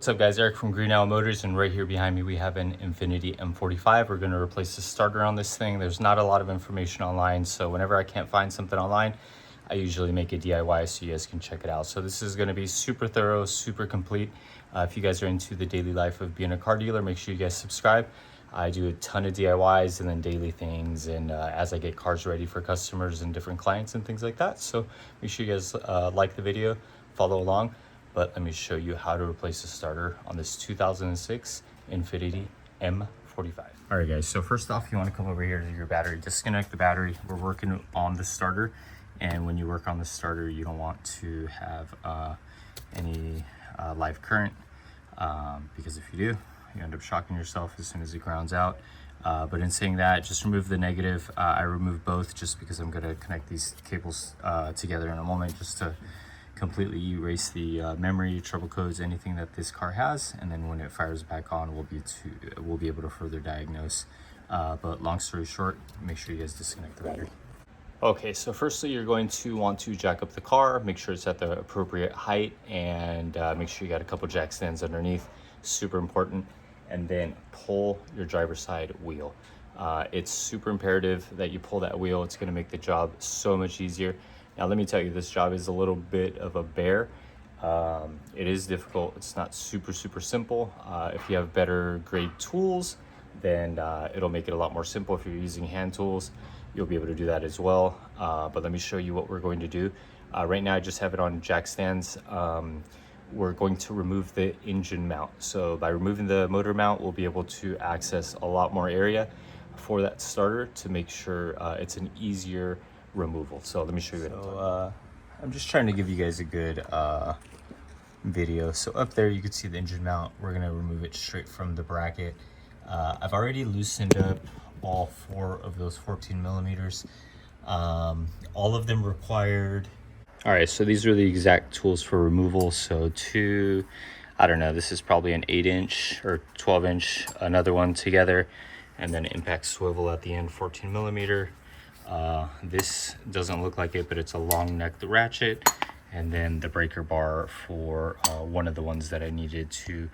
What's up guys, Eric from Green Owl Motors, and right here behind me we have an Infiniti M45. We're going to replace the starter on this thing. There's not a lot of information online, so whenever I can't find something online, I usually make a DIY so you guys can check it out. So this is going to be super thorough, super complete. If you guys are into the daily life of being a car dealer, make sure you guys subscribe. I do a ton of DIYs and then daily things, and as I get cars ready for customers and different clients and things like that. So make sure you guys like the video, follow along. But let me show you how to replace the starter on this 2006 Infiniti M45. All right guys, so first off, you want to come over here to your battery, disconnect the battery. We're working on the starter, and when you work on the starter, you don't want to have any live current, because if you do, you end up shocking yourself as soon as it grounds out. But in saying that, just remove the negative. I remove both just because I'm going to connect these cables together in a moment, just to completely erase the memory, trouble codes, anything that this car has, and then when it fires back on, we'll be able to further diagnose. But long story short, make sure you guys disconnect the battery. Okay, so firstly, you're going to want to jack up the car, make sure it's at the appropriate height, and make sure you got a couple jack stands underneath, super important. And then pull your driver's side wheel. It's super imperative that you pull that wheel. It's gonna make the job so much easier. Now, let me tell you, this job is a little bit of a bear. It is difficult. It's not super simple. If you have better grade tools, then it'll make it a lot more simple. If you're using hand tools, you'll be able to do that as well. But let me show you what we're going to do. Right now, I just have it on jack stands. We're going to remove the engine mount. So by removing the motor mount, we'll be able to access a lot more area for that starter to make sure it's an easier removal. So let me show you. So I'm just trying to give you guys a good video. So up there you can see the engine mount. We're gonna remove it straight from the bracket. I've already loosened up all 4 of those 14 millimeters. All of them required. All right, so these are the exact tools for removal. So I don't know, this is probably an 8-inch or 12-inch, another one together, and then impact swivel at the end, 14 millimeter. This doesn't look like it, but it's a long necked ratchet, and then the breaker bar for one of the ones that I needed to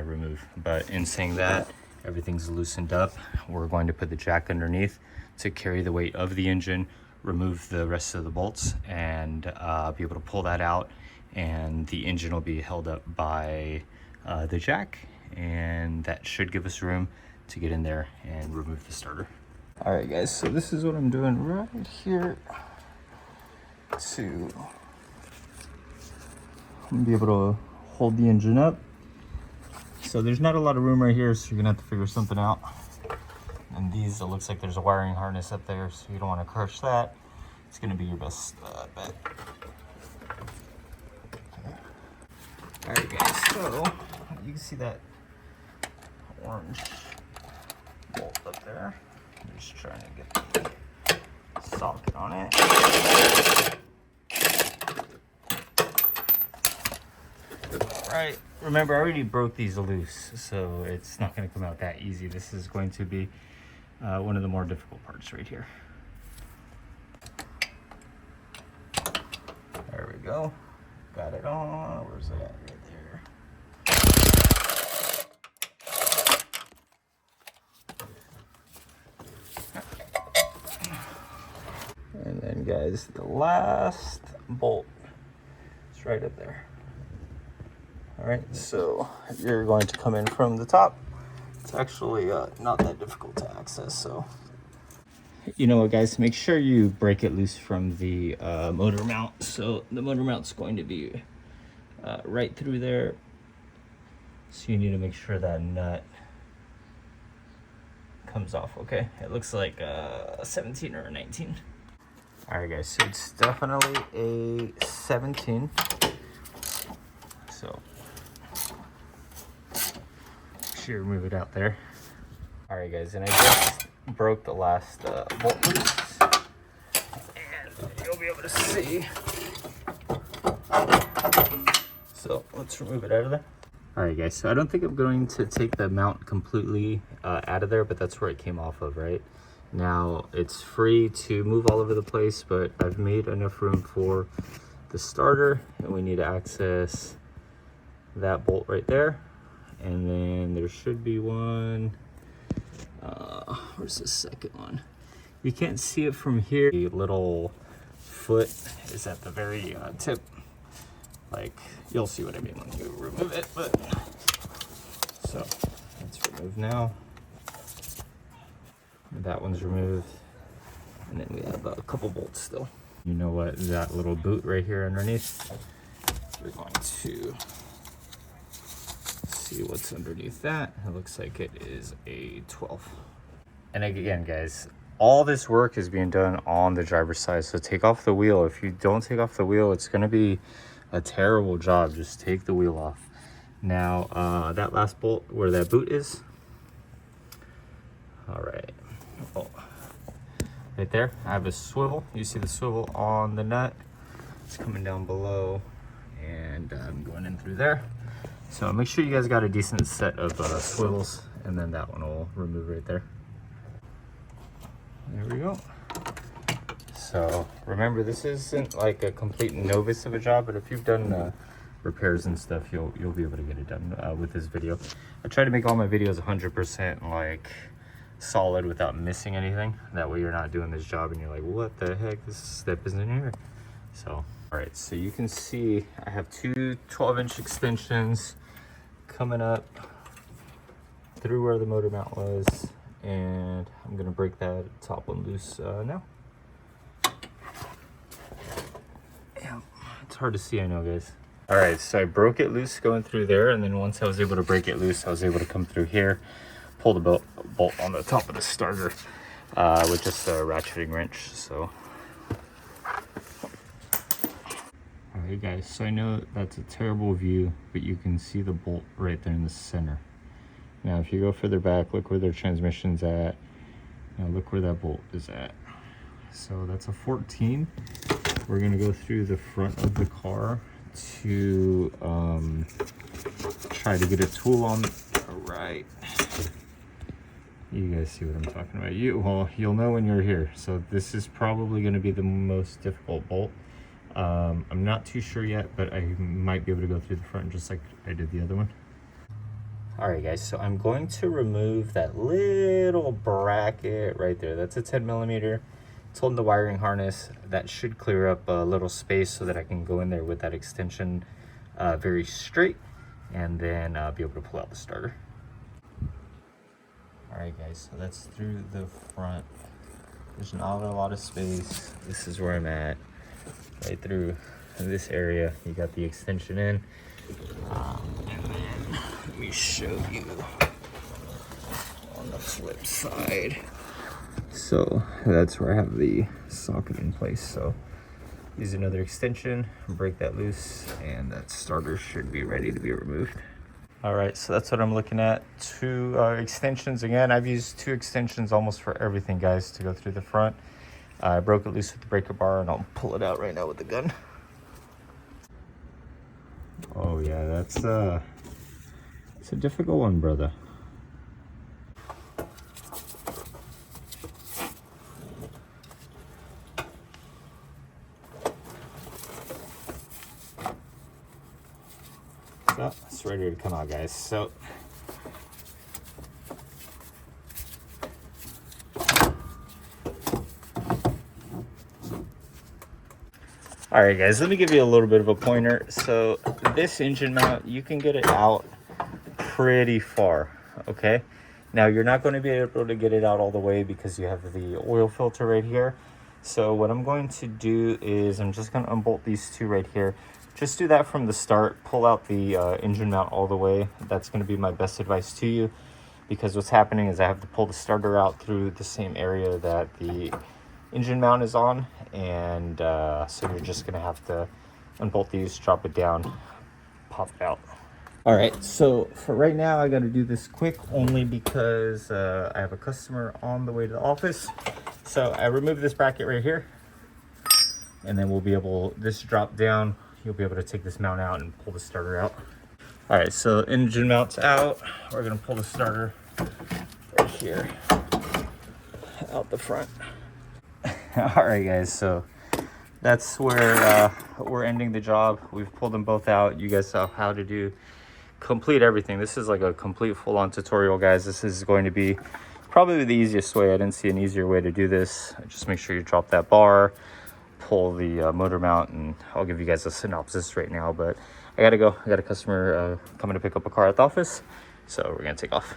remove. But in saying that, everything's loosened up. We're going to put the jack underneath to carry the weight of the engine, remove the rest of the bolts, and be able to pull that out, and the engine will be held up by the jack, and that should give us room to get in there and remove the starter. All right guys, so this is what I'm doing right here to be able to hold the engine up. So there's not a lot of room right here, so you're gonna have to figure something out. And these, it looks like there's a wiring harness up there, so you don't want to crush that. It's gonna be your best bet. All right guys, so you can see that orange bolt up there. I'm just trying to get the socket on it. All right, remember, I already broke these loose, so it's not going to come out that easy. This is going to be one of the more difficult parts right here. There we go. Got it on. Where's it at? Right there. And then guys, the last bolt is right up there. All right, so you're going to come in from the top. It's actually not that difficult to access. So you know what guys, make sure you break it loose from the motor mount. So the motor mount's going to be right through there. So you need to make sure that nut comes off, okay? It looks like a 17 or a 19. All right guys, so it's definitely a 17. So make sure you remove it out there. All right guys, and I just broke the last bolt loose, and you'll be able to see. So let's remove it out of there. All right guys, so I don't think I'm going to take the mount completely out of there, but that's where it came off of, right? Now it's free to move all over the place, but I've made enough room for the starter, and we need to access that bolt right there. And then there should be one, where's the second one? You can't see it from here. The little foot is at the very tip. Like, you'll see what I mean when you remove it, but so it's removed now. That one's removed. And then we have a couple bolts still. You know what, that little boot right here underneath, we're going to see what's underneath that. It looks like it is a 12. And again, guys, all this work is being done on the driver's side. So take off the wheel. If you don't take off the wheel, it's gonna be a terrible job. Just take the wheel off. Now, that last bolt where that boot is, all right. Oh. Right there, I have a swivel. You see the swivel on the nut. It's coming down below, and I'm going in through there. So make sure you guys got a decent set of swivels, and then that one will remove right there. There we go. So remember, this isn't like a complete novice of a job, but if you've done repairs and stuff, you'll be able to get it done with this video. I try to make all my videos 100% like solid without missing anything. That way you're not doing this job and you're like, what the heck, this step isn't here. So all right, so you can see I have two 12-inch extensions coming up through where the motor mount was, and I'm gonna break that top one loose now. Yeah, it's hard to see, I know, guys. All right, so I broke it loose going through there, and then once I was able to break it loose, I was able to come through here, pull the bolt on the top of the starter with just a ratcheting wrench. So all right, guys, so I know that's a terrible view, but you can see the bolt right there in the center. Now if you go further back, look where their transmission's at. Now look where that bolt is at. So that's a 14. We're gonna go through the front of the car to try to get a tool on. All right, you guys see what I'm talking about. You'll know when you're here. So this is probably going to be the most difficult bolt. I'm not too sure yet, but I might be able to go through the front just like I did the other one. All right, guys, so I'm going to remove that little bracket right there. That's a 10 millimeter. It's holding the wiring harness. That should clear up a little space so that I can go in there with that extension very straight, and then be able to pull out the starter. All right, guys, so that's through the front. There's not a lot of space. This is where I'm at, right through this area. You got the extension in. And then let me show you on the flip side. So that's where I have the socket in place. So use another extension, break that loose, and that starter should be ready to be removed. All right, so that's what I'm looking at. Two extensions. Again, I've used two extensions almost for everything, guys, to go through the front. I broke it loose with the breaker bar, and I'll pull it out right now with the gun. Oh yeah, that's it's a difficult one, brother. So it's ready to come out, guys. So all right, guys, let me give you a little bit of a pointer. So this engine mount, you can get it out pretty far, okay? Now you're not going to be able to get it out all the way because you have the oil filter right here. So what I'm going to do is I'm just going to unbolt these two right here. Just do that from the start. Pull out the engine mount all the way. That's going to be my best advice to you, because what's happening is I have to pull the starter out through the same area that the engine mount is on, and so you're just going to have to unbolt these, drop it down, pop it out. All right, so for right now, I got to do this quick only because I have a customer on the way to the office. So I remove this bracket right here, and then we'll be able, this drop down, you'll be able to take this mount out and pull the starter out. All right, so engine mount's out. We're gonna pull the starter right here out the front. All right, guys, so that's where we're ending the job. We've pulled them both out. You guys saw how to do complete everything. This is like a complete full-on tutorial, guys. This is going to be probably the easiest way. I didn't see an easier way to do this. Just make sure you drop that bar, pull the motor mount, and I'll give you guys a synopsis right now. But I gotta go. I got a customer coming to pick up a car at the office, so we're gonna take off.